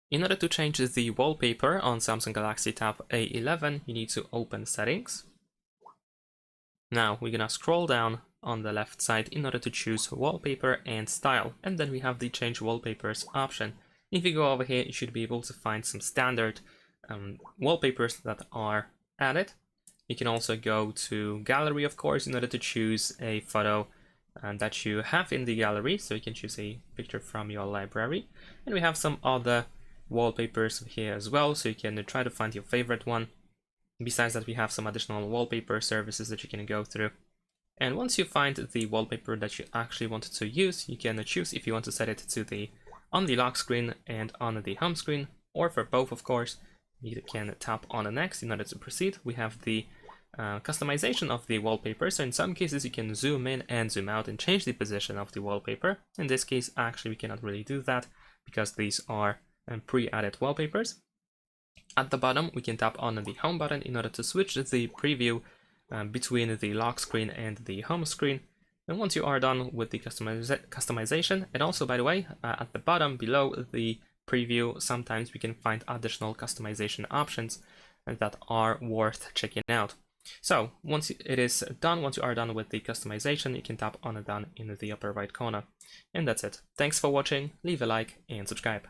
In order to change the wallpaper on Samsung Galaxy Tab A11, you need to open Settings. Now we're gonna scroll down on the left side in order to choose Wallpaper and Style, and then we have the Change Wallpapers option. If you go over here, you should be able to find some standard wallpapers that are added. You can also go to Gallery, of course, in order to choose a photo that you have in the gallery, so you can choose a picture from your library. And we have some other wallpapers here as well, so you can try to find your favorite one. Besides that, we have some additional wallpaper services that you can go through. And once you find the wallpaper that you actually wanted to use, you can choose if you want to set it to on the lock screen and on the home screen, or for both, of course. You can tap on the next in order to proceed. We have the customization of the wallpaper, so in some cases you can zoom in and zoom out and change the position of the wallpaper. In this case, actually we cannot really do that because these are pre-added wallpapers. At the bottom, we can tap on the home button in order to switch the preview between the lock screen and the home screen. And once you are done with the customization, and also, by the way, at the bottom below the preview, sometimes we can find additional customization options that are worth checking out. So once it is done, once you are done with the customization, you can tap on it down in the upper right corner. And that's it. Thanks for watching, leave a like and subscribe.